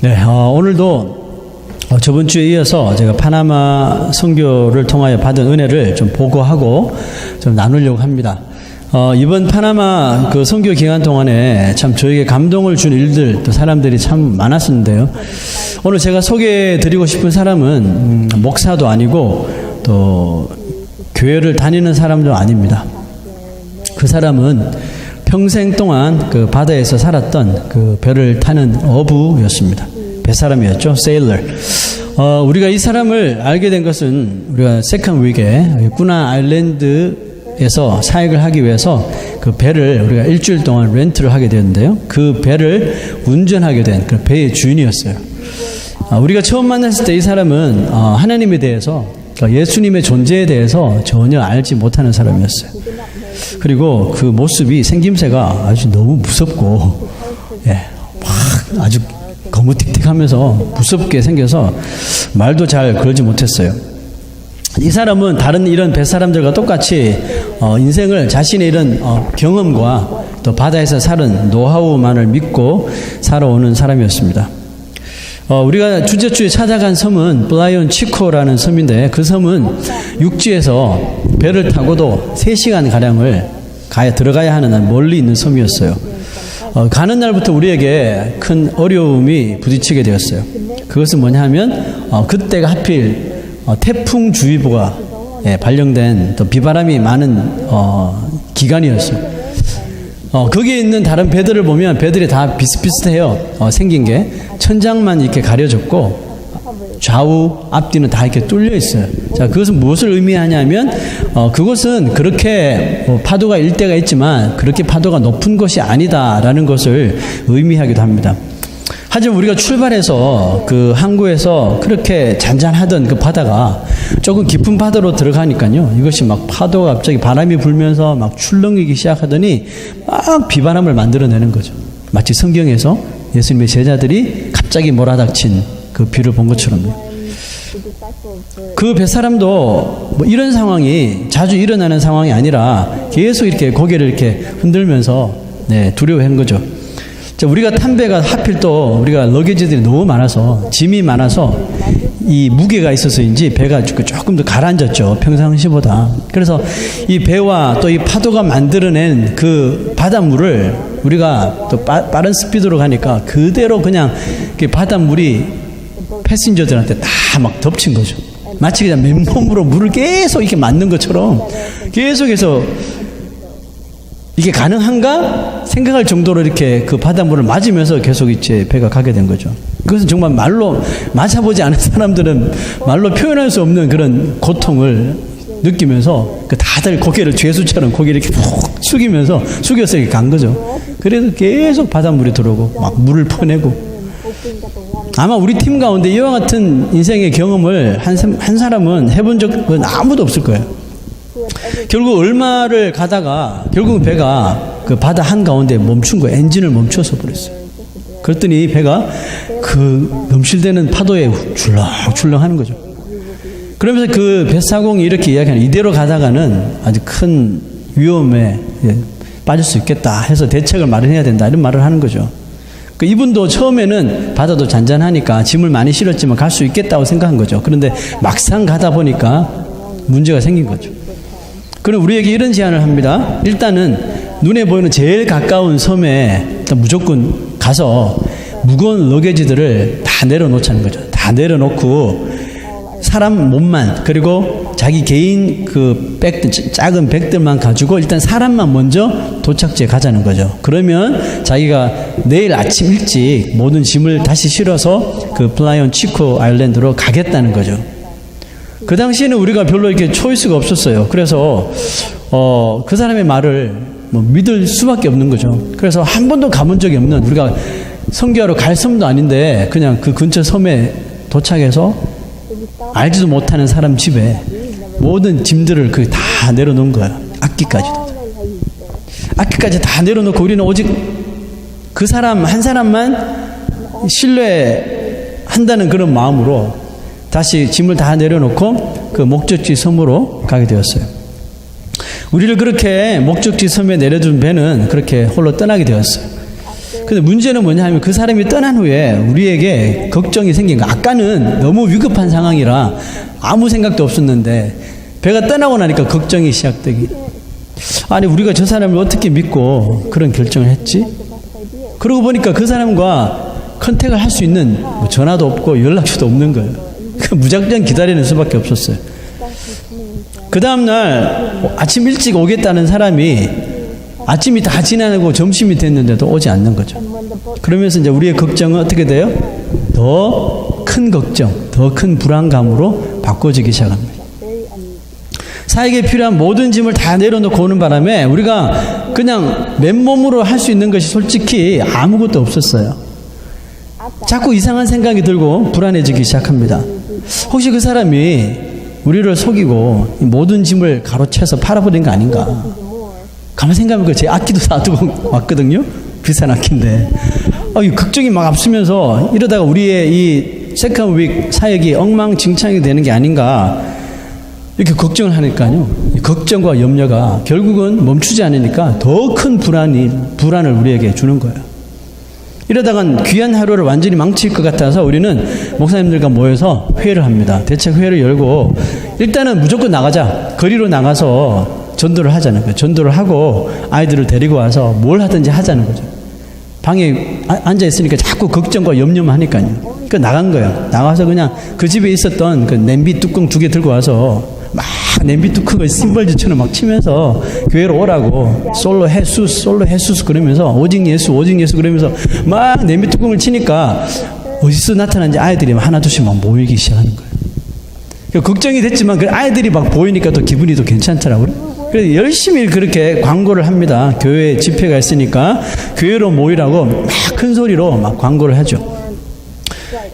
네, 오늘도 저번 주에 이어서 제가 파나마 선교를 통하여 받은 은혜를 좀 보고하고 좀 나누려고 합니다. 이번 파나마 그 선교 기간 동안에 참 저에게 감동을 준 일들, 또 사람들이 참 많았었는데요. 오늘 제가 소개해 드리고 싶은 사람은 목사도 아니고 또 교회를 다니는 사람도 아닙니다. 그 사람은 평생 동안 그 바다에서 살았던 그 배를 타는 어부였습니다. 배사람이었죠. 세일러. 우리가 이 사람을 알게 된 것은 우리가 세컨 위크에 꾸나 아일랜드에서 사역을 하기 위해서 그 배를 우리가 일주일 동안 렌트를 하게 되었는데요. 그 배를 운전하게 된 그 배의 주인이었어요. 우리가 처음 만났을 때 이 사람은 하나님에 대해서, 예수님의 존재에 대해서 전혀 알지 못하는 사람이었어요. 그리고 그 모습이, 생김새가 아주 너무 무섭고, 막 아주 거무틱틱하면서 무섭게 생겨서 말도 잘 걸지 못했어요. 이 사람은 다른 이런 뱃사람들과 똑같이 인생을 자신의 이런 경험과 또 바다에서 사는 노하우만을 믿고 살아오는 사람이었습니다. 우리가 주제주에 찾아간 섬은 플라이온 치코라는 섬인데, 그 섬은 육지에서 배를 타고도 3시간가량을 들어가야 하는 멀리 있는 섬이었어요. 가는 날부터 우리에게 큰 어려움이 부딪히게 되었어요. 그것은 뭐냐 하면 그때가 하필 태풍주의보가 발령된, 또 비바람이 많은 기간이었어요. 거기에 있는 다른 배들을 보면 배들이 다 비슷비슷해요. 생긴 게 천장만 이렇게 가려졌고 좌우 앞뒤는 다 이렇게 뚫려 있어요. 자, 그것은 무엇을 의미하냐면 그것은 그렇게 파도가 일 때가 있지만 그렇게 파도가 높은 것이 아니다라는 것을 의미하기도 합니다. 하지만 우리가 출발해서 그 항구에서 그렇게 잔잔하던 그 바다가 조금 깊은 바다로 들어가니까요, 이것이 막 파도가 갑자기 바람이 불면서 막 출렁이기 시작하더니 막 비바람을 만들어내는 거죠. 마치 성경에서 예수님의 제자들이 갑자기 몰아닥친 그 비를 본 것처럼요. 그 뱃사람도 뭐 이런 상황이 자주 일어나는 상황이 아니라 계속 이렇게 고개를 이렇게 흔들면서 두려워한 거죠. 우리가 탄 배가 하필 또 우리가 러게지들이 너무 많아서, 짐이 많아서 이 무게가 있어서인지 배가 조금 더 가라앉았죠, 평상시보다. 그래서 이 배와 또 이 파도가 만들어낸 그 바닷물을 우리가 또 빠른 스피드로 가니까 그대로 그냥 그 바닷물이 패신저들한테 다 막 덮친 거죠. 마치 그냥 맨몸으로 물을 계속 이렇게 맞는 것처럼 계속해서 이게 가능한가 생각할 정도로 이렇게 그 바닷물을 맞으면서 계속 이제 배가 가게 된 거죠. 그것은 정말 말로 맞아보지 않은 사람들은 말로 표현할 수 없는 그런 고통을 느끼면서 다들 고개를 죄수처럼 고개를 이렇게 푹 숙여서 이렇게 간 거죠. 그래서 계속 바닷물이 들어오고 막 물을 퍼내고, 아마 우리 팀 가운데 이와 같은 인생의 경험을 한 사람은 해본 적은 아무도 없을 거예요. 결국 얼마를 가다가 결국 배가 그 바다 한가운데 멈춘 거예요. 엔진을 멈춰서 버렸어요. 그랬더니 배가 그 넘실대는 파도에 출렁출렁 하는 거죠. 그러면서 그 뱃사공이 이렇게 이야기하는, 이대로 가다가는 아주 큰 위험에 빠질 수 있겠다 해서 대책을 마련해야 된다, 이런 말을 하는 거죠. 이분도 처음에는 바다도 잔잔하니까 짐을 많이 실었지만 갈 수 있겠다고 생각한 거죠. 그런데 막상 가다 보니까 문제가 생긴 거죠. 그럼 우리에게 이런 제안을 합니다. 일단은 눈에 보이는 제일 가까운 섬에 일단 무조건 가서 무거운 러게지들을 다 내려놓자는 거죠. 다 내려놓고 사람 몸만, 그리고 자기 개인 그 작은 백들만 가지고 일단 사람만 먼저 도착지에 가자는 거죠. 그러면 자기가 내일 아침 일찍 모든 짐을 다시 실어서 그 플라이온 치코 아일랜드로 가겠다는 거죠. 그 당시에는 우리가 별로 이렇게 초이스가 없었어요. 그래서 그 사람의 말을 믿을 수밖에 없는 거죠. 그래서 한 번도 가본 적이 없는, 우리가 선교하러 갈 섬도 아닌데 그냥 그 근처 섬에 도착해서 알지도 못하는 사람 집에 모든 짐들을 다 내려놓은 거야. 악기까지 다 내려놓고 우리는 오직 그 사람 한 사람만 신뢰한다는 그런 마음으로 다시 짐을 다 내려놓고 그 목적지 섬으로 가게 되었어요. 우리를 그렇게 목적지 섬에 내려준 배는 그렇게 홀로 떠나게 되었어요. 근데 문제는 뭐냐 하면 그 사람이 떠난 후에 우리에게 걱정이 생긴 거. 아까는 너무 위급한 상황이라 아무 생각도 없었는데 배가 떠나고 나니까 걱정이 시작되기. 아니 우리가 저 사람을 어떻게 믿고 그런 결정을 했지? 그러고 보니까 그 사람과 컨택을 할 수 있는 뭐 전화도 없고 연락처도 없는 거예요. 무작정 기다리는 수밖에 없었어요. 그 다음날 아침 일찍 오겠다는 사람이 아침이 다 지나고 점심이 됐는데도 오지 않는 거죠. 그러면서 이제 우리의 걱정은 어떻게 돼요? 더 큰 걱정, 더 큰 불안감으로 바꿔지기 시작합니다. 사에게 필요한 모든 짐을 다 내려놓고 오는 바람에 우리가 그냥 맨몸으로 할 수 있는 것이 솔직히 아무것도 없었어요. 자꾸 이상한 생각이 들고 불안해지기 시작합니다. 혹시 그 사람이 우리를 속이고 모든 짐을 가로채서 팔아버린 거 아닌가? 가만 생각해보니까 제 악기도 놔두고 왔거든요. 비싼 악기인데. 이 걱정이 막 앞서면서 이러다가 우리의 이 세컨 윅 사역이 엉망진창이 되는 게 아닌가 이렇게 걱정을 하니까요. 이 걱정과 염려가 결국은 멈추지 않으니까 더 큰 불안을 우리에게 주는 거예요. 이러다간 귀한 하루를 완전히 망칠 것 같아서 우리는 목사님들과 모여서 회의를 합니다. 대책 회의를 열고 일단은 무조건 나가자. 거리로 나가서 전도를 하자는 거예요. 전도를 하고 아이들을 데리고 와서 뭘 하든지 하자는 거죠. 방에 앉아 있으니까 자꾸 걱정과 염려만 하니까요. 그 나간 거예요. 나가서 그냥 그 집에 있었던 그 냄비 뚜껑 2개 들고 와서 막 냄비 뚜껑을 심벌지처럼 막 치면서 교회로 오라고 솔로 헤수스 그러면서 오직 예수 그러면서 막 냄비 뚜껑을 치니까 어디서 나타난지 아이들이 하나둘씩 막 모이기 시작하는 거예요. 걱정이 됐지만 그 아이들이 막 보이니까 또 기분이 또 괜찮더라고요. 그래서 열심히 그렇게 광고를 합니다. 교회 집회가 있으니까 교회로 모이라고 막 큰 소리로 막 광고를 하죠.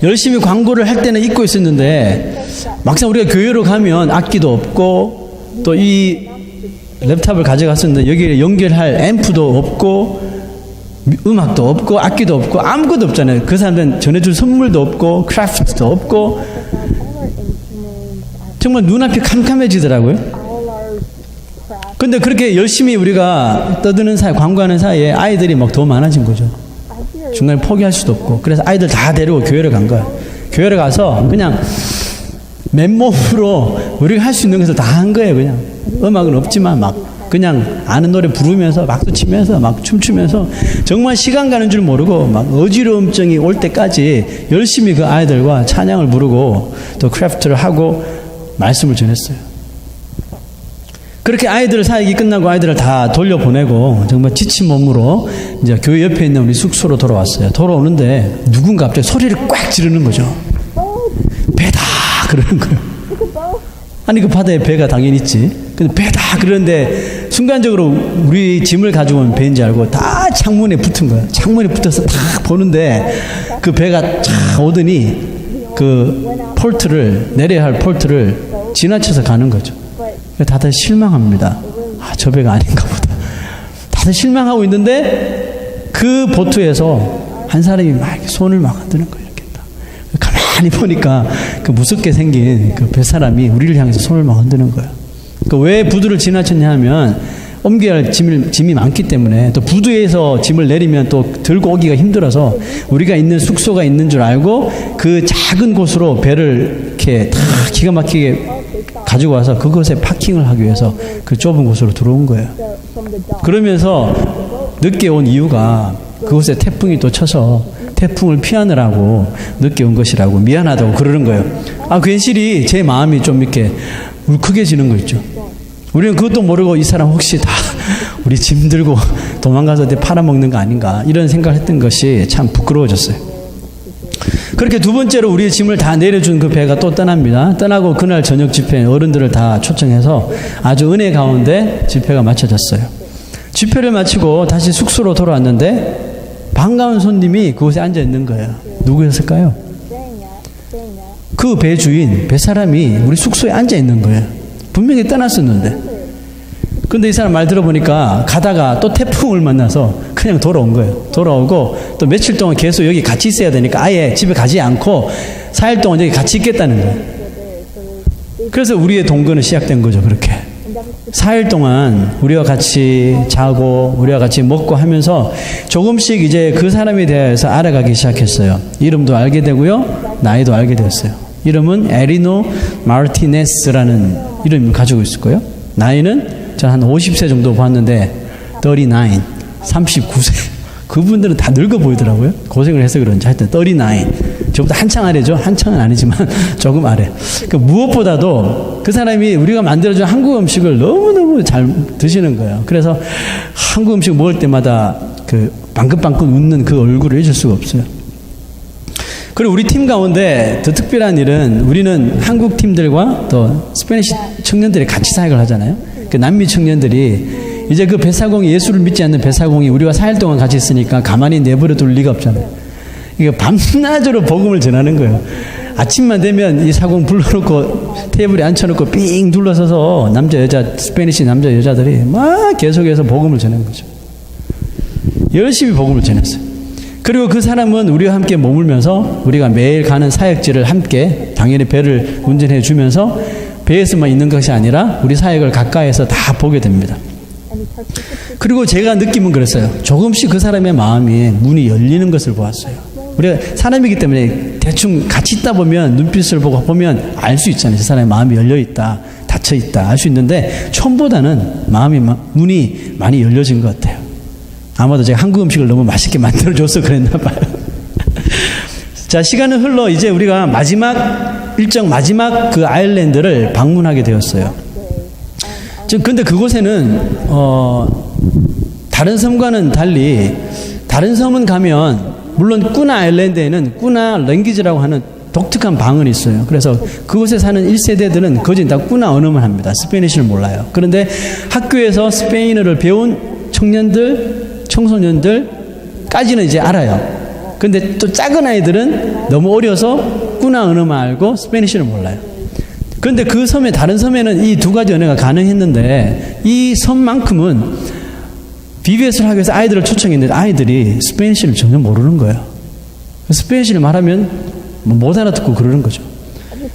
열심히 광고를 할 때는 잊고 있었는데 막상 우리가 교회로 가면 악기도 없고 또 이 랩탑을 가져갔었는데 여기에 연결할 앰프도 없고 음악도 없고 악기도 없고 아무것도 없잖아요. 그 사람들은 전해줄 선물도 없고 크래프트도 없고 정말 눈앞이 캄캄해지더라고요. 근데 그렇게 열심히 우리가 떠드는 사이, 광고하는 사이에 아이들이 막 더 많아진 거죠. 중간에 포기할 수도 없고. 그래서 아이들 다 데리고 교회를 간 거예요. 교회를 가서 그냥 맨몸으로 우리가 할 수 있는 것을 다 한 거예요. 그냥 음악은 없지만 막 그냥 아는 노래 부르면서 막도 치면서 막 춤추면서 정말 시간 가는 줄 모르고 막 어지러움증이 올 때까지 열심히 그 아이들과 찬양을 부르고 또 크래프트를 하고 말씀을 전했어요. 그렇게 아이들 사역이 끝나고 아이들을 다 돌려보내고 정말 지친 몸으로 이제 교회 옆에 있는 우리 숙소로 돌아왔어요. 돌아오는데 누군가 갑자기 소리를 꽉 지르는 거죠. 배다 그러는 거예요. 아니 그 바다에 배가 당연히 있지. 근데 배다 그러는데 순간적으로 우리 짐을 가지고 온 배인지 알고 다 창문에 붙은 거예요. 창문에 붙어서 다 보는데 그 배가 쫙 오더니 그 폴트를 내려야 할 폴트를 지나쳐서 가는 거죠. 다들 실망합니다. 저 배가 아닌가 보다. 다들 실망하고 있는데 그 보트에서 한 사람이 막 손을 막 흔드는 거예요. 이렇게 가만히 보니까 그 무섭게 생긴 그 뱃사람이 우리를 향해서 손을 막 흔드는 거예요. 왜 부두를 지나쳤냐 하면 옮겨야 할 짐이 많기 때문에 또 부두에서 짐을 내리면 또 들고 오기가 힘들어서 우리가 있는 숙소가 있는 줄 알고 그 작은 곳으로 배를 이렇게 다 기가 막히게 가지고 와서 그곳에 파킹을 하기 위해서 그 좁은 곳으로 들어온 거예요. 그러면서 늦게 온 이유가 그곳에 태풍이 또 쳐서 태풍을 피하느라고 늦게 온 것이라고 미안하다고 그러는 거예요. 괜시리 제 마음이 좀 이렇게 울컥해지는 거 있죠. 우리는 그것도 모르고 이 사람 혹시 다 우리 짐 들고 도망가서 팔아먹는 거 아닌가 이런 생각을 했던 것이 참 부끄러워졌어요. 그렇게 두 번째로 우리의 짐을 다 내려준 그 배가 또 떠납니다. 떠나고 그날 저녁 집회 어른들을 다 초청해서 아주 은혜 가운데 집회가 마쳐졌어요. 집회를 마치고 다시 숙소로 돌아왔는데 반가운 손님이 그곳에 앉아 있는 거예요. 누구였을까요? 그 배 주인, 배 사람이 우리 숙소에 앉아 있는 거예요. 분명히 떠났었는데. 근데 이 사람 말 들어보니까 가다가 또 태풍을 만나서 그냥 돌아온 거예요. 돌아오고 또 며칠 동안 계속 여기 같이 있어야 되니까 아예 집에 가지 않고 4일 동안 여기 같이 있겠다는 거예요. 그래서 우리의 동거는 시작된 거죠. 그렇게 4일 동안 우리와 같이 자고 우리와 같이 먹고 하면서 조금씩 이제 그 사람에 대해서 알아가기 시작했어요. 이름도 알게 되고요. 나이도 알게 되었어요. 이름은 에리노 마르티네스라는 이름을 가지고 있을 거예요. 나이는 전 한 50세 정도 봤는데 39세. 그분들은 다 늙어 보이더라고요. 고생을 해서 그런지. 하여튼 39. 저보다 한창 아래죠. 한창은 아니지만 조금 아래. 그 무엇보다도 그 사람이 우리가 만들어준 한국 음식을 너무너무 잘 드시는 거예요. 그래서 한국 음식 먹을 때마다 그 방긋방긋 웃는 그 얼굴을 잊을 수가 없어요. 그리고 우리 팀 가운데 더 특별한 일은 우리는 한국 팀들과 또 스페니시 청년들이 같이 사역을 하잖아요. 그 남미 청년들이 이제 그 뱃사공이 예수를 믿지 않는 뱃사공이 우리가 4일 동안 같이 있으니까 가만히 내버려 둘 리가 없잖아요. 이게 밤낮으로 복음을 전하는 거예요. 아침만 되면 이 사공 불러놓고 테이블에 앉혀놓고 삥 둘러서서 남자 여자 스페니시 남자 여자들이 막 계속해서 복음을 전하는 거죠. 열심히 복음을 전했어요. 그리고 그 사람은 우리와 함께 머물면서 우리가 매일 가는 사역지를 함께 당연히 배를 운전해 주면서 배에서만 있는 것이 아니라 우리 사역을 가까이에서 다 보게 됩니다. 그리고 제가 느낌은 그랬어요. 조금씩 그 사람의 마음이 문이 열리는 것을 보았어요. 우리가 사람이기 때문에 대충 같이 있다 보면 눈빛을 보고 보면 알 수 있잖아요. 저 사람의 마음이 열려있다, 닫혀있다 알 수 있는데 처음보다는 문이 많이 열려진 것 같아요. 아마도 제가 한국 음식을 너무 맛있게 만들어줘서 그랬나 봐요. 자, 시간은 흘러 이제 우리가 마지막 그 아일랜드를 방문하게 되었어요. 근데 그곳에는 다른 섬과는 달리 다른 섬은 가면 물론 꾸나 아일랜드에는 꾸나 랭귀지라고 하는 독특한 방언이 있어요. 그래서 그곳에 사는 1세대들은 거진 다 꾸나 언어만 합니다. 스페니쉬를 몰라요. 그런데 학교에서 스페인어를 배운 청년들, 청소년들까지는 이제 알아요. 근데 또 작은 아이들은 너무 어려서 꾸나 언어만 알고 스페니쉬를 몰라요. 그런데 그 섬에 다른 섬에는 이 두 가지 언어가 가능했는데 이 섬만큼은 BBS를 하기 위해서 아이들을 초청했는데 아이들이 스페니쉬를 전혀 모르는 거예요. 스페니쉬를 말하면 못 알아듣고 그러는 거죠.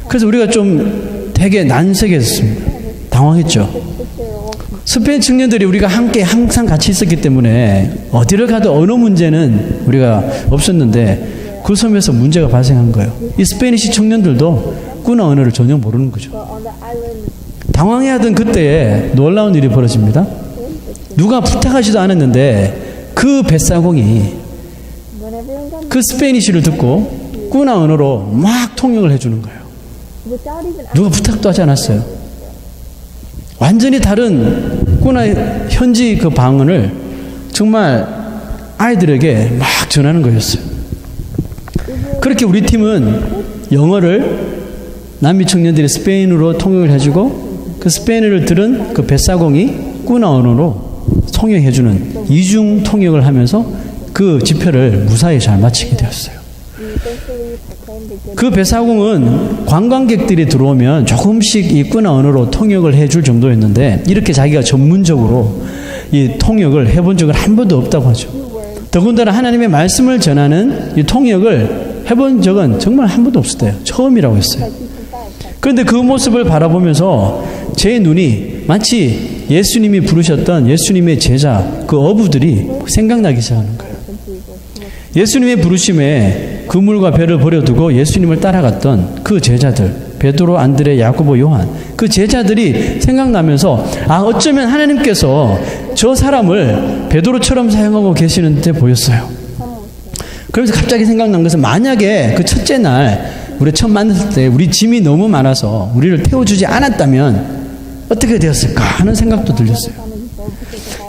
그래서 우리가 좀 되게 난색했습니다. 당황했죠. 스페인 청년들이 우리가 함께 항상 같이 있었기 때문에 어디를 가도 언어 문제는 우리가 없었는데 그 섬에서 문제가 발생한 거예요. 이 스페니쉬 청년들도 꾸나 언어를 전혀 모르는 거죠. 당황해하던 그때에 놀라운 일이 벌어집니다. 누가 부탁하지도 않았는데 그 뱃사공이 그 스페니쉬를 듣고 꾸나 언어로 막 통역을 해주는 거예요. 누가 부탁도 하지 않았어요. 완전히 다른 꾸나 현지 그 방언을 정말 아이들에게 막 전하는 거였어요. 그렇게 우리 팀은 영어를 남미 청년들이 스페인어로 통역을 해주고 그 스페인어를 들은 그 뱃사공이 꾸나 언어로 통역해주는 이중 통역을 하면서 그 집회를 무사히 잘 마치게 되었어요. 그 뱃사공은 관광객들이 들어오면 조금씩 이 꾸나 언어로 통역을 해줄 정도였는데 이렇게 자기가 전문적으로 이 통역을 해본 적은 한 번도 없다고 하죠. 더군다나 하나님의 말씀을 전하는 이 통역을 해본 적은 정말 한 번도 없었대요. 처음이라고 했어요. 그런데 그 모습을 바라보면서 제 눈이 마치 예수님이 부르셨던 예수님의 제자 그 어부들이 생각나기 시작하는 거예요. 예수님의 부르심에 그물과 배를 버려두고 예수님을 따라갔던 그 제자들 베드로, 안드레, 야고보, 요한 그 제자들이 생각나면서 어쩌면 하나님께서 저 사람을 베드로처럼 사용하고 계시는 듯 보였어요. 그래서 갑자기 생각난 것은 만약에 그 첫째 날 우리 처음 만났을 때 우리 짐이 너무 많아서 우리를 태워주지 않았다면 어떻게 되었을까 하는 생각도 들렸어요.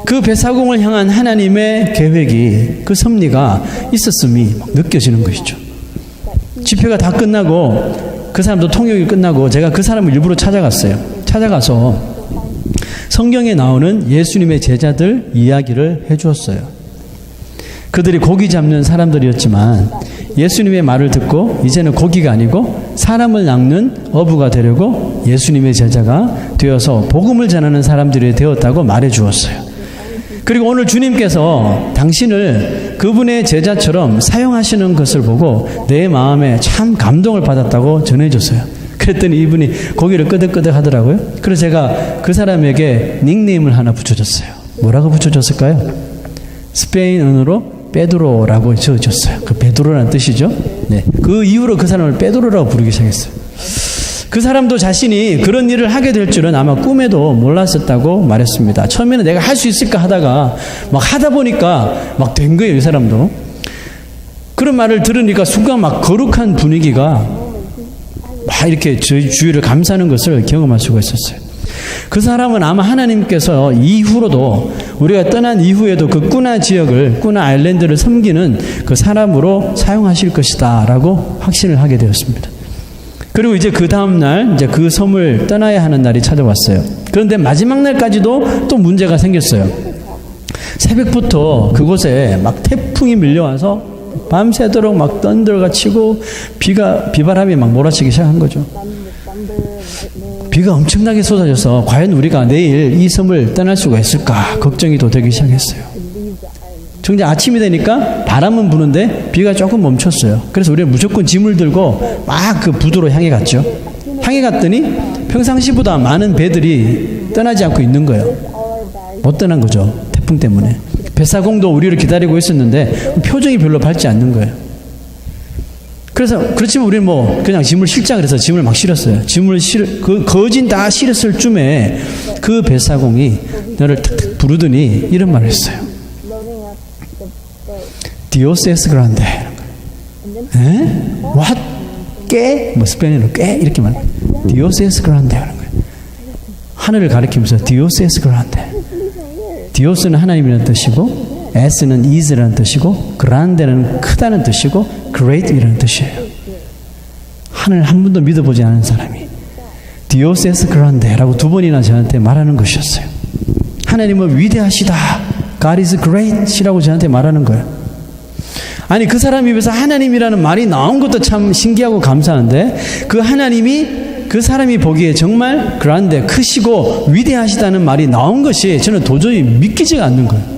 그 뱃사공을 향한 하나님의 계획이 그 섭리가 있었음이 막 느껴지는 것이죠. 집회가 다 끝나고 그 사람도 통역이 끝나고 제가 그 사람을 일부러 찾아갔어요. 찾아가서 성경에 나오는 예수님의 제자들 이야기를 해주었어요. 그들이 고기 잡는 사람들이었지만 예수님의 말을 듣고 이제는 고기가 아니고 사람을 낚는 어부가 되려고 예수님의 제자가 되어서 복음을 전하는 사람들이 되었다고 말해 주었어요. 그리고 오늘 주님께서 당신을 그분의 제자처럼 사용하시는 것을 보고 내 마음에 참 감동을 받았다고 전해줬어요. 그랬더니 이분이 고개를 끄덕끄덕 하더라고요. 그래서 제가 그 사람에게 닉네임을 하나 붙여줬어요. 뭐라고 붙여줬을까요? 스페인어로 베드로라고 지어줬어요. 그 베드로라는 뜻이죠. 네. 그 이후로 그 사람을 베드로라고 부르기 시작했어요. 그 사람도 자신이 그런 일을 하게 될 줄은 아마 꿈에도 몰랐었다고 말했습니다. 처음에는 내가 할 수 있을까 하다가 막 하다 보니까 막 된 거예요, 이 사람도. 그런 말을 들으니까 순간 막 거룩한 분위기가 막 이렇게 저희 주위를 감싸는 것을 경험할 수가 있었어요. 그 사람은 아마 하나님께서 이후로도 우리가 떠난 이후에도 그 꾸나 지역을, 꾸나 아일랜드를 섬기는 그 사람으로 사용하실 것이다 라고 확신을 하게 되었습니다. 그리고 이제 그 다음날 이제 그 섬을 떠나야 하는 날이 찾아왔어요. 그런데 마지막 날까지도 또 문제가 생겼어요. 새벽부터 그곳에 막 태풍이 밀려와서 밤새도록 막 던더가 치고 비바람이 막 몰아치기 시작한 거죠. 비가 엄청나게 쏟아져서 과연 우리가 내일 이 섬을 떠날 수가 있을까 걱정이 또 되기 시작했어요. 정작 아침이 되니까 바람은 부는데 비가 조금 멈췄어요. 그래서 우리는 무조건 짐을 들고 막 그 부두로 향해 갔죠. 향해 갔더니 평상시보다 많은 배들이 떠나지 않고 있는 거예요. 못 떠난 거죠. 태풍 때문에. 뱃사공도 우리를 기다리고 있었는데 표정이 별로 밝지 않는 거예요. 그래서 그렇지만 우리는 뭐 그냥 짐을 실자 그래서 짐을 막 실었어요. 그 거진 다 실었을 쯤에 그 뱃사공이 너를 탁탁 부르더니 이런 말을 했어요. Dios es grande. 에? What? 깨? 뭐 스페인어로 깨? 이렇게 말해요. Dios es grande 하는 거예요. 하늘을 가리키면서 Dios es grande. Dios는 하나님이라는 뜻이고 S는 is라는 뜻이고 grande는 크다는 뜻이고 great이라는 뜻이에요. 하늘 한 번도 믿어보지 않은 사람이 Dios es grande라고 두 번이나 저한테 말하는 것이었어요. 하나님은 위대하시다. God is great이라고 저한테 말하는 거예요. 아니 그 사람 입에서 하나님이라는 말이 나온 것도 참 신기하고 감사한데 그 하나님이 그 사람이 보기에 정말 그란데 크시고 위대하시다는 말이 나온 것이 저는 도저히 믿기지가 않는 거예요.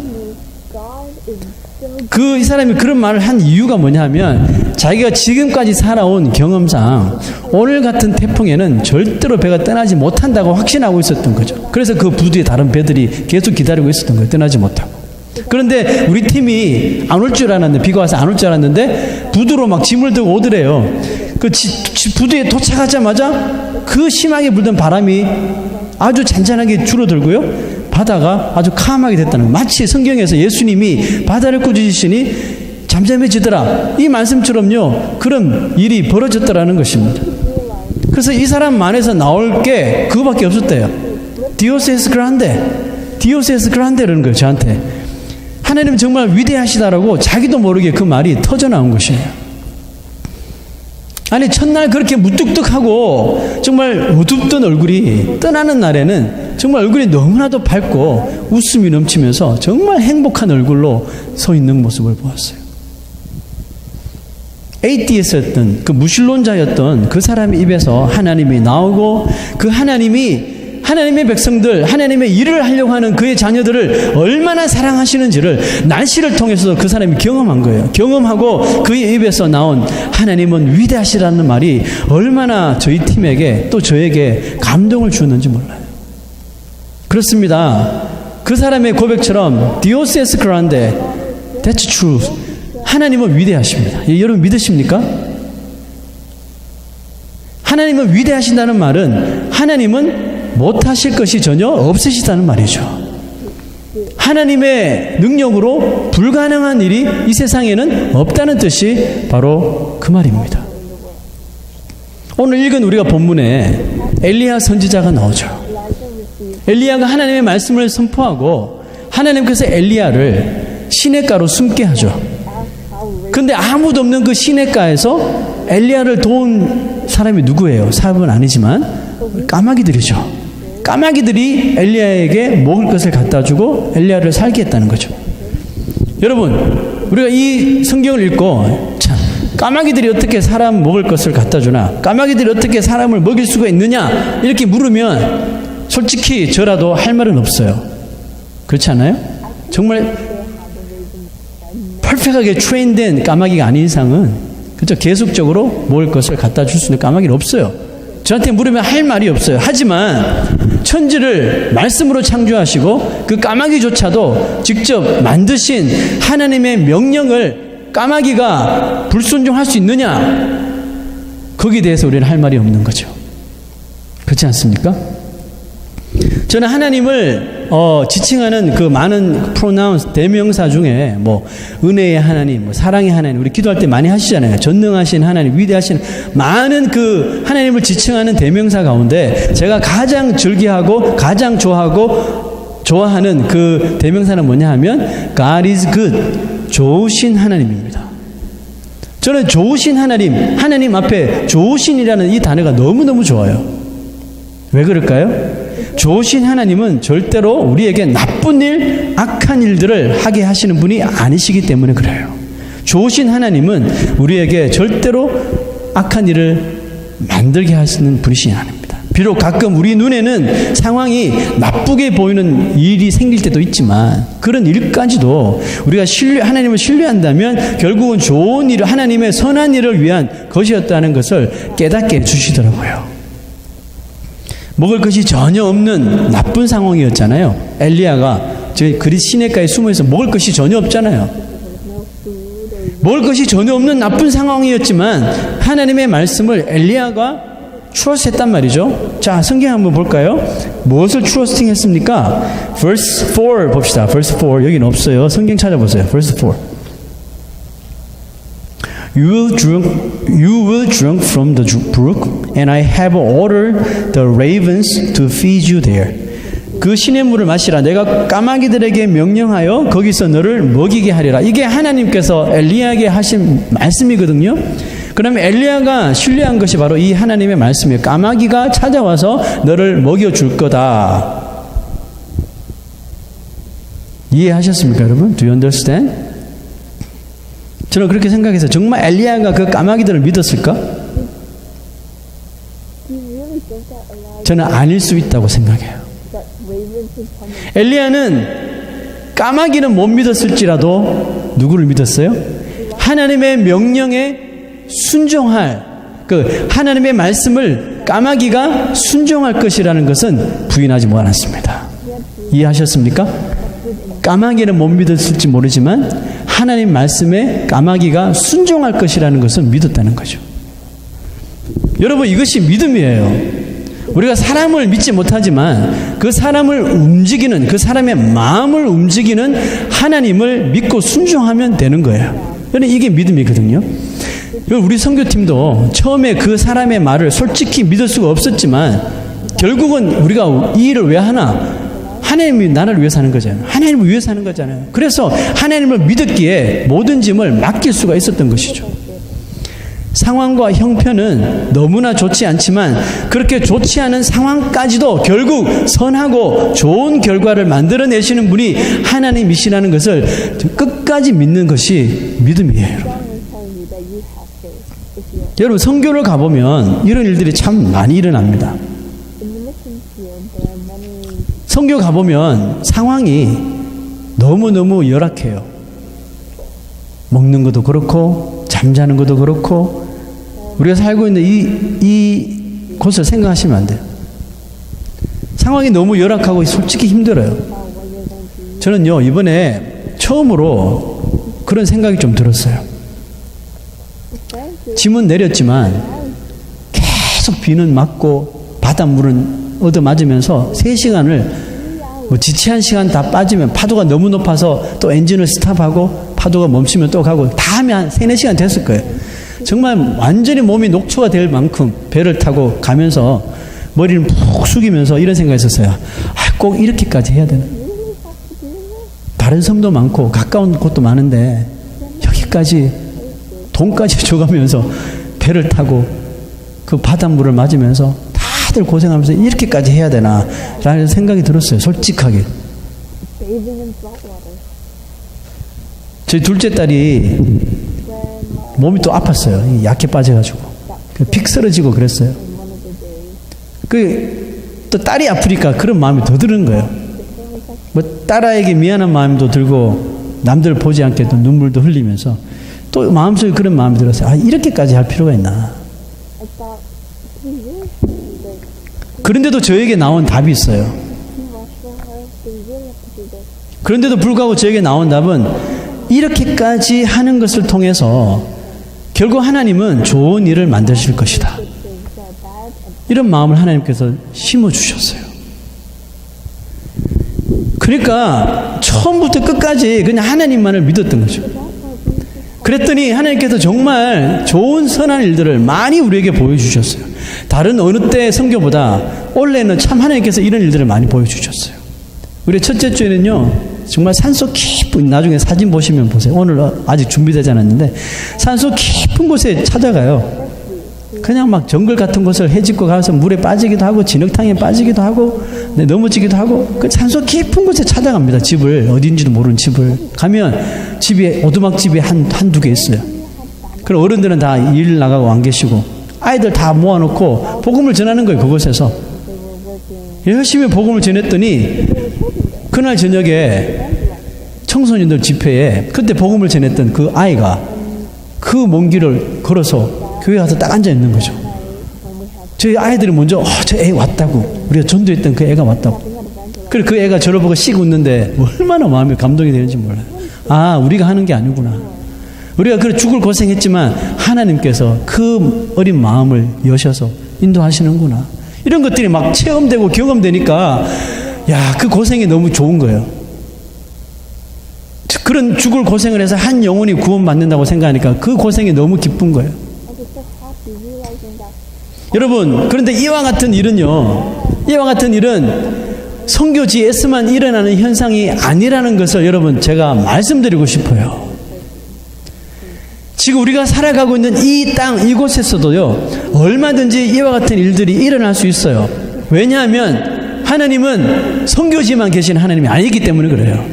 이 사람이 그런 말을 한 이유가 뭐냐면 자기가 지금까지 살아온 경험상 오늘 같은 태풍에는 절대로 배가 떠나지 못한다고 확신하고 있었던 거죠. 그래서 그 부두에 다른 배들이 계속 기다리고 있었던 거예요. 떠나지 못하고. 그런데 우리 팀이 안 올 줄 알았는데 비가 와서 안 올 줄 알았는데 부두로 막 짐을 들고 오더래요. 그 부두에 도착하자마자 그 심하게 불던 바람이 아주 잔잔하게 줄어들고요. 바다가 아주 캄하게 됐다는 거예요. 마치 성경에서 예수님이 바다를 꾸짖으시니 잠잠해지더라. 이 말씀처럼요. 그런 일이 벌어졌더라는 것입니다. 그래서 이 사람 안에서 나올 게 그거밖에 없었대요. Dios es grande. Dios es grande라는 거예요. 저한테. 하나님은 정말 위대하시다라고 자기도 모르게 그 말이 터져나온 것이에요. 아니 첫날 그렇게 무뚝뚝하고 정말 어둡던 얼굴이 떠나는 날에는 정말 얼굴이 너무나도 밝고 웃음이 넘치면서 정말 행복한 얼굴로 서 있는 모습을 보았어요. 에이티스트였던 그 무신론자였던 그 사람의 입에서 하나님이 나오고 그 하나님의 백성들, 하나님의 일을 하려고 하는 그의 자녀들을 얼마나 사랑하시는지를 날씨를 통해서 그 사람이 경험한 거예요. 경험하고 그의 입에서 나온 하나님은 위대하시라는 말이 얼마나 저희 팀에게 또 저에게 감동을 주었는지 몰라요. 그렇습니다. 그 사람의 고백처럼 Dios es grande. That's truth. 하나님은 위대하십니다. 여러분 믿으십니까? 하나님은 위대하신다는 말은 하나님은 못하실 것이 전혀 없으시다는 말이죠. 하나님의 능력으로 불가능한 일이 이 세상에는 없다는 뜻이 바로 그 말입니다. 오늘 읽은 우리가 본문에 엘리야 선지자가 나오죠. 엘리야가 하나님의 말씀을 선포하고 하나님께서 엘리야를 시냇가로 숨게 하죠. 그런데 아무도 없는 그 시냇가에서 엘리야를 도운 사람이 누구예요? 사람은 아니지만 까마귀들이죠. 까마귀들이 엘리야에게 먹을 것을 갖다 주고 엘리야를 살게 했다는 거죠. 여러분, 우리가 이 성경을 읽고 참 까마귀들이 어떻게 사람 먹을 것을 갖다 주나, 까마귀들이 어떻게 사람을 먹일 수가 있느냐 이렇게 물으면 솔직히 저라도 할 말은 없어요. 그렇지 않아요? 정말 퍼펙트하게 트레인된 까마귀가 아닌 이상은 그렇죠. 계속적으로 먹을 것을 갖다 줄 수 있는 까마귀는 없어요. 저한테 물으면 할 말이 없어요. 하지만 천지를 말씀으로 창조하시고 그 까마귀조차도 직접 만드신 하나님의 명령을 까마귀가 불순종할 수 있느냐? 거기에 대해서 우리는 할 말이 없는 거죠. 그렇지 않습니까? 저는 하나님을 지칭하는 그 많은 프로나운스 대명사 중에 뭐 은혜의 하나님, 뭐 사랑의 하나님, 우리 기도할 때 많이 하시잖아요. 전능하신 하나님, 위대하신 많은 그 하나님을 지칭하는 대명사 가운데 제가 가장 즐겨하고 가장 좋아하는 그 대명사는 뭐냐 하면 God is good, 좋으신 하나님입니다. 저는 좋으신 하나님 앞에 좋으신이라는 이 단어가 너무너무 좋아요. 왜 그럴까요? 좋으신 하나님은 절대로 우리에게 나쁜 일, 악한 일들을 하게 하시는 분이 아니시기 때문에 그래요. 좋으신 하나님은 우리에게 절대로 악한 일을 만들게 하시는 분이시 아닙니다. 비록 가끔 우리 눈에는 상황이 나쁘게 보이는 일이 생길 때도 있지만 그런 일까지도 우리가 하나님을 신뢰한다면 결국은 좋은 일, 하나님의 선한 일을 위한 것이었다는 것을 깨닫게 해주시더라고요. 먹을 것이 전혀 없는 나쁜 상황이었잖아요. 엘리야가 저희 그리 시내가에 숨어서 먹을 것이 전혀 없잖아요. 먹을 것이 전혀 없는 나쁜 상황이었지만 하나님의 말씀을 엘리야가 트러스트했단 말이죠. 자, 성경 한번 볼까요? 무엇을 트러스팅했습니까? verse 4 봅시다. verse 4 여기는 없어요. 성경 찾아보세요. verse 4 You will drink from the brook, and I have ordered the ravens to feed you there. 그 시냇물을 마시라. 내가 까마귀들에게 명령하여 거기서 너를 먹이게 하리라. 이게 하나님께서 엘리야에게 하신 말씀이거든요. 그러면 엘리야가 신뢰한 것이 바로 이 하나님의 말씀이에요. 까마귀가 찾아와서 너를 먹여줄 거다. 이해하셨습니까, 여러분? Do you understand? 저는 그렇게 생각해서 정말 엘리야가 그 까마귀들을 믿었을까? 저는 아닐 수 있다고 생각해요. 엘리야는 까마귀는 못 믿었을지라도 누구를 믿었어요? 하나님의 명령에 순종할 그 하나님의 말씀을 까마귀가 순종할 것이라는 것은 부인하지 않았습니다. 이해하셨습니까? 까마귀는 못 믿었을지 모르지만 하나님 말씀에 까마귀가 순종할 것이라는 것을 믿었다는 거죠. 여러분, 이것이 믿음이에요. 우리가 사람을 믿지 못하지만 그 사람을 움직이는, 그 사람의 마음을 움직이는 하나님을 믿고 순종하면 되는 거예요. 그런데 이게 믿음이거든요. 우리 선교팀도 처음에 그 사람의 말을 솔직히 믿을 수가 없었지만 결국은 우리가 이 일을 왜 하나? 하나님이 나를 위해서 하는 거잖아요. 하나님을 위해서 하는 거잖아요. 그래서 하나님을 믿었기에 모든 짐을 맡길 수가 있었던 것이죠. 상황과 형편은 너무나 좋지 않지만 그렇게 좋지 않은 상황까지도 결국 선하고 좋은 결과를 만들어내시는 분이 하나님이시라는 것을 끝까지 믿는 것이 믿음이에요. 여러분, 선교를 가보면 이런 일들이 참 많이 일어납니다. 선교 가보면 상황이 너무너무 열악해요. 먹는 것도 그렇고 잠자는 것도 그렇고 우리가 살고 있는 이 곳을 생각하시면 안 돼요. 상황이 너무 열악하고 솔직히 힘들어요. 저는요, 이번에 처음으로 그런 생각이 좀 들었어요. 짐은 내렸지만 계속 비는 맞고 바닷물은 얻어맞으면서 3시간을 뭐 지체한 시간 다 빠지면 파도가 너무 높아서 또 엔진을 스탑하고 파도가 멈추면 또 가고 다 하면 한 3-4시간 됐을 거예요. 정말 완전히 몸이 녹초가 될 만큼 배를 타고 가면서 머리를 푹 숙이면서 이런 생각이 있었어요. 꼭 이렇게까지 해야 되나? 다른 섬도 많고 가까운 곳도 많은데 여기까지 돈까지 줘가면서 배를 타고 그 바닷물을 맞으면서 다들 고생하면서 이렇게까지 해야 되나 라는 생각이 들었어요. 솔직하게. 저희 둘째 딸이 몸이 또 아팠어요. 약해 빠져가지고 픽 쓰러지고 그랬어요. 또 딸이 아프니까 그런 마음이 더 드는 거예요. 뭐 딸아이에게 미안한 마음도 들고 남들 보지 않게 또 눈물도 흘리면서 또 마음속에 그런 마음이 들었어요. 이렇게까지 할 필요가 있나? 그런데도 저에게 나온 답이 있어요. 그런데도 불구하고 저에게 나온 답은 이렇게까지 하는 것을 통해서 결국 하나님은 좋은 일을 만드실 것이다. 이런 마음을 하나님께서 심어주셨어요. 그러니까 처음부터 끝까지 그냥 하나님만을 믿었던 거죠. 그랬더니 하나님께서 정말 좋은 선한 일들을 많이 우리에게 보여주셨어요. 다른 어느 때 성경보다 올해는 참 하나님께서 이런 일들을 많이 보여주셨어요. 우리 첫째 주에는요, 정말 산속 깊은, 나중에 사진 보시면 보세요. 오늘 아직 준비되지 않았는데 산속 깊은 곳에 찾아가요. 그냥 막 정글 같은 곳을 헤집고 가서 물에 빠지기도 하고 진흙탕에 빠지기도 하고 넘어지기도 하고 그 산속 깊은 곳에 찾아갑니다. 집을, 어딘지도 모르는 집을 가면 집에 오두막집이 한두 개 있어요. 그럼 어른들은 다 일 나가고 안 계시고 아이들 다 모아놓고 복음을 전하는 거예요. 그곳에서 열심히 복음을 전했더니 그날 저녁에 청소년들 집회에 그때 복음을 전했던 그 아이가 그 먼 길을 걸어서 교회 가서 딱 앉아 있는 거죠. 저희 아이들이 먼저 저 애 왔다고, 우리가 전도했던 그 애가 왔다고. 그래 그 애가 저를 보고 씩 웃는데 얼마나 마음이 감동이 되는지 몰라요. 아, 우리가 하는 게 아니구나. 우리가 그래 죽을 고생했지만 하나님께서 그 어린 마음을 여셔서 인도하시는구나. 이런 것들이 막 체험되고 경험되니까 야, 그 고생이 너무 좋은 거예요. 그런 죽을 고생을 해서 한 영혼이 구원받는다고 생각하니까 그 고생이 너무 기쁜 거예요. 여러분, 그런데 이와 같은 일은 선교지에서만 일어나는 현상이 아니라는 것을 여러분 제가 말씀드리고 싶어요. 지금 우리가 살아가고 있는 이 땅 이곳에서도요, 얼마든지 이와 같은 일들이 일어날 수 있어요. 왜냐하면 하나님은 선교지만 계신 하나님이 아니기 때문에 그래요.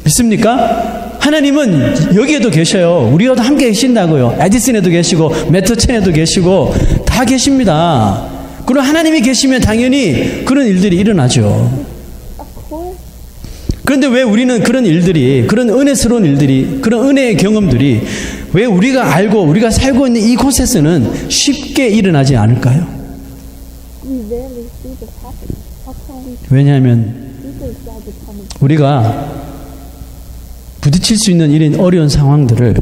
믿습니까? 하나님은 여기에도 계셔요. 우리와도 함께 계신다고요. 에디슨에도 계시고 메터첸에도 계시고 다 계십니다. 그럼 하나님이 계시면 당연히 그런 일들이 일어나죠. 그런데 왜 우리는 그런 일들이, 그런 은혜스러운 일들이, 그런 은혜의 경험들이 왜 우리가 알고 우리가 살고 있는 이곳에서는 쉽게 일어나지 않을까요? 왜냐하면 우리가 부딪힐 수 있는 이런 어려운 상황들을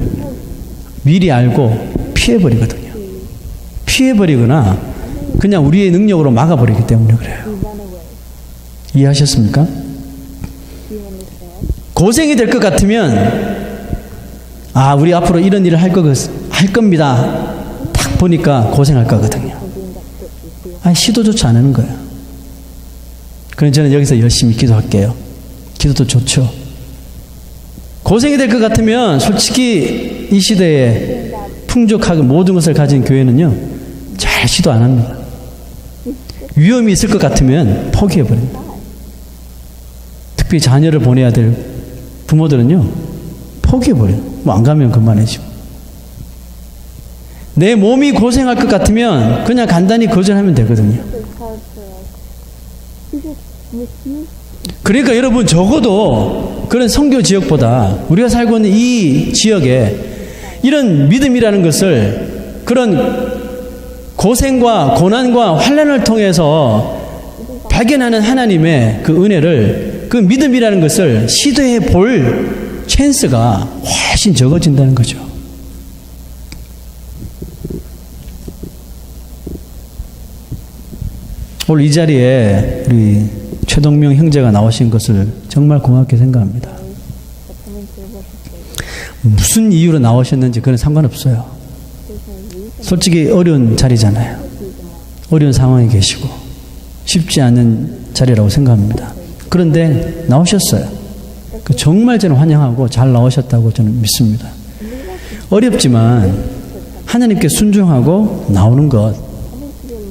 미리 알고 피해버리거든요. 피해버리거나 그냥 우리의 능력으로 막아버리기 때문에 그래요. 이해하셨습니까? 고생이 될 것 같으면 아, 우리 앞으로 이런 일을 할 겁니다. 딱 보니까 고생할 거거든요. 아니, 시도조차 안 하는 거예요. 그럼 저는 여기서 열심히 기도할게요. 기도도 좋죠. 고생이 될 것 같으면 솔직히 이 시대에 풍족하고 모든 것을 가진 교회는요, 잘 시도 안 합니다. 위험이 있을 것 같으면 포기해버립니다. 특히 자녀를 보내야 될 부모들은요, 포기해버려요. 뭐 안 가면 그만해지고. 내 몸이 고생할 것 같으면 그냥 간단히 거절하면 되거든요. 그러니까 여러분, 적어도 그런 선교 지역보다 우리가 살고 있는 이 지역에 이런 믿음이라는 것을, 그런 고생과 고난과 환난을 통해서 발견하는 하나님의 그 은혜를, 그 믿음이라는 것을 시도해 볼 찬스가 훨씬 적어진다는 거죠. 오늘 이 자리에 우리 최동명 형제가 나오신 것을 정말 고맙게 생각합니다. 무슨 이유로 나오셨는지 그건 상관없어요. 솔직히 어려운 자리잖아요. 어려운 상황에 계시고 쉽지 않은 자리라고 생각합니다. 그런데 나오셨어요. 정말 저는 환영하고 잘 나오셨다고 저는 믿습니다. 어렵지만 하나님께 순종하고 나오는 것,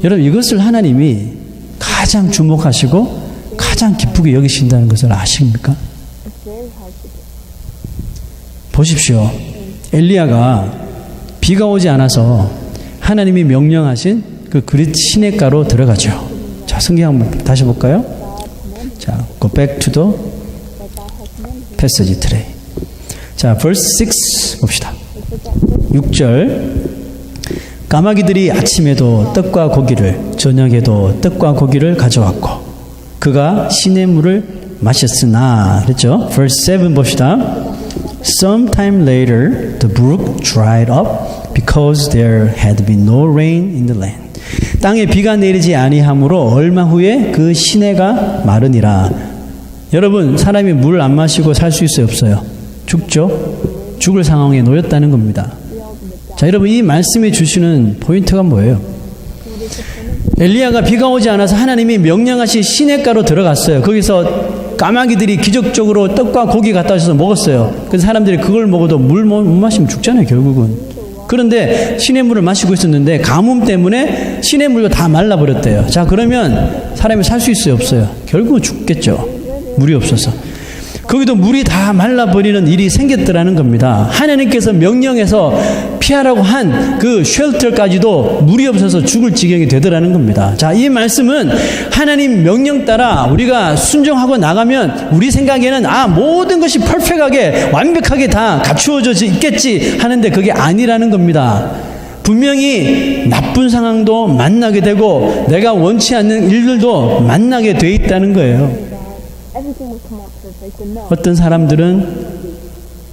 여러분, 이것을 하나님이 가장 주목하시고 가장 기쁘게 여기신다는 것을 아십니까? 보십시오. 엘리야가 비가 오지 않아서 하나님이 명령하신 그 그릿 시냇가로 들어가죠. 자, 성경 한번 다시 볼까요? 자, go back to the passage today. 자, verse 6 봅시다. 6절. 까마귀들이 아침에도 떡과 고기를, 저녁에도 떡과 고기를 가져왔고 그가 시냇물을 마셨으나, 그랬죠? verse 7 봅시다. Sometime later the brook dried up because there had been no rain in the land. 땅에 비가 내리지 아니하므로 얼마 후에 그 시내가 마르니라. 여러분, 사람이 물 안 마시고 살 수 있어요, 없어요? 죽죠? 죽을 상황에 놓였다는 겁니다. 자, 여러분, 이 말씀이 주시는 포인트가 뭐예요? 엘리야가 비가 오지 않아서 하나님이 명령하신 시냇가로 들어갔어요. 거기서 까마귀들이 기적적으로 떡과 고기 갖다 주셔서 먹었어요. 그래서 사람들이 그걸 먹어도 물 못 마시면 죽잖아요, 결국은. 그런데 시냇물을 마시고 있었는데 가뭄 때문에 시냇물도 다 말라버렸대요. 자, 그러면 사람이 살 수 있어요, 없어요? 결국은 죽겠죠. 물이 없어서. 거기도 물이 다 말라버리는 일이 생겼더라는 겁니다. 하나님께서 명령해서 피하라고 한 그 쉘터까지도 물이 없어서 죽을 지경이 되더라는 겁니다. 자, 이 말씀은 하나님 명령 따라 우리가 순종하고 나가면 우리 생각에는 모든 것이 퍼펙트하게 완벽하게 다 갖추어져 있겠지 하는데 그게 아니라는 겁니다. 분명히 나쁜 상황도 만나게 되고 내가 원치 않는 일들도 만나게 돼 있다는 거예요. 어떤 사람들은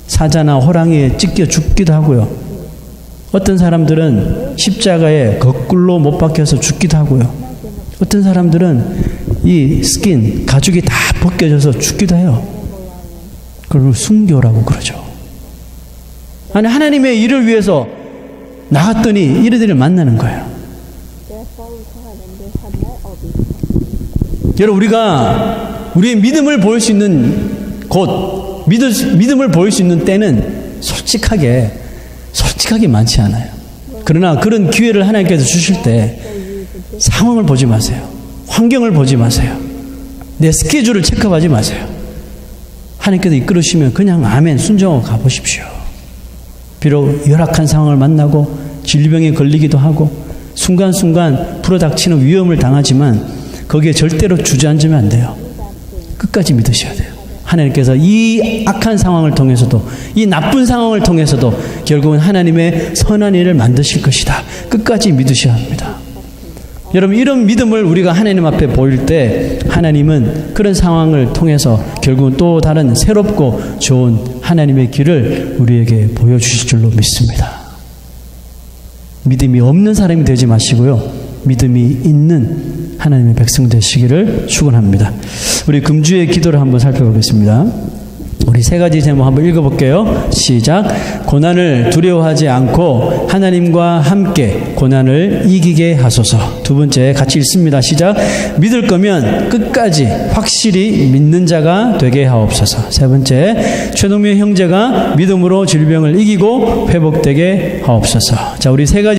사자나 호랑이에 찢겨 죽기도 하고요. 어떤 사람들은 십자가에 거꾸로 못 박혀서 죽기도 하고요. 어떤 사람들은 이 스킨, 가죽이 다 벗겨져서 죽기도 해요. 그걸 순교라고 그러죠. 아니, 하나님의 일을 위해서 나갔더니 이들을 만나는 거예요. 여러분, 우리가 우리의 믿음을 보일 수 있는 곳, 믿음을 보일 수 있는 때는 솔직하게 많지 않아요. 그러나 그런 기회를 하나님께서 주실 때 상황을 보지 마세요. 환경을 보지 마세요. 내 스케줄을 체크하지 마세요. 하나님께서 이끌으시면 그냥 아멘 순종하고 가보십시오. 비록 열악한 상황을 만나고 질병에 걸리기도 하고 순간순간 불어닥치는 위험을 당하지만 거기에 절대로 주저앉으면 안 돼요. 끝까지 믿으셔야 돼요. 하나님께서 이 악한 상황을 통해서도 이 나쁜 상황을 통해서도 결국은 하나님의 선한 일을 만드실 것이다. 끝까지 믿으셔야 합니다. 여러분, 이런 믿음을 우리가 하나님 앞에 보일 때 하나님은 그런 상황을 통해서 결국은 또 다른 새롭고 좋은 하나님의 길을 우리에게 보여주실 줄로 믿습니다. 믿음이 없는 사람이 되지 마시고요. 믿음이 있는 하나님의 백성 되시기를 축원합니다. 우리 금주의 기도를 한번 살펴보겠습니다. 우리 세 가지 제목 한번 읽어볼게요. 시작. 고난을 두려워하지 않고 하나님과 함께 고난을 이기게 하소서. 두 번째 같이 읽습니다. 시작. 믿을 거면 끝까지 확실히 믿는 자가 되게 하옵소서. 세 번째, 최동민 형제가 믿음으로 질병을 이기고 회복되게 하옵소서. 자, 우리 세 가지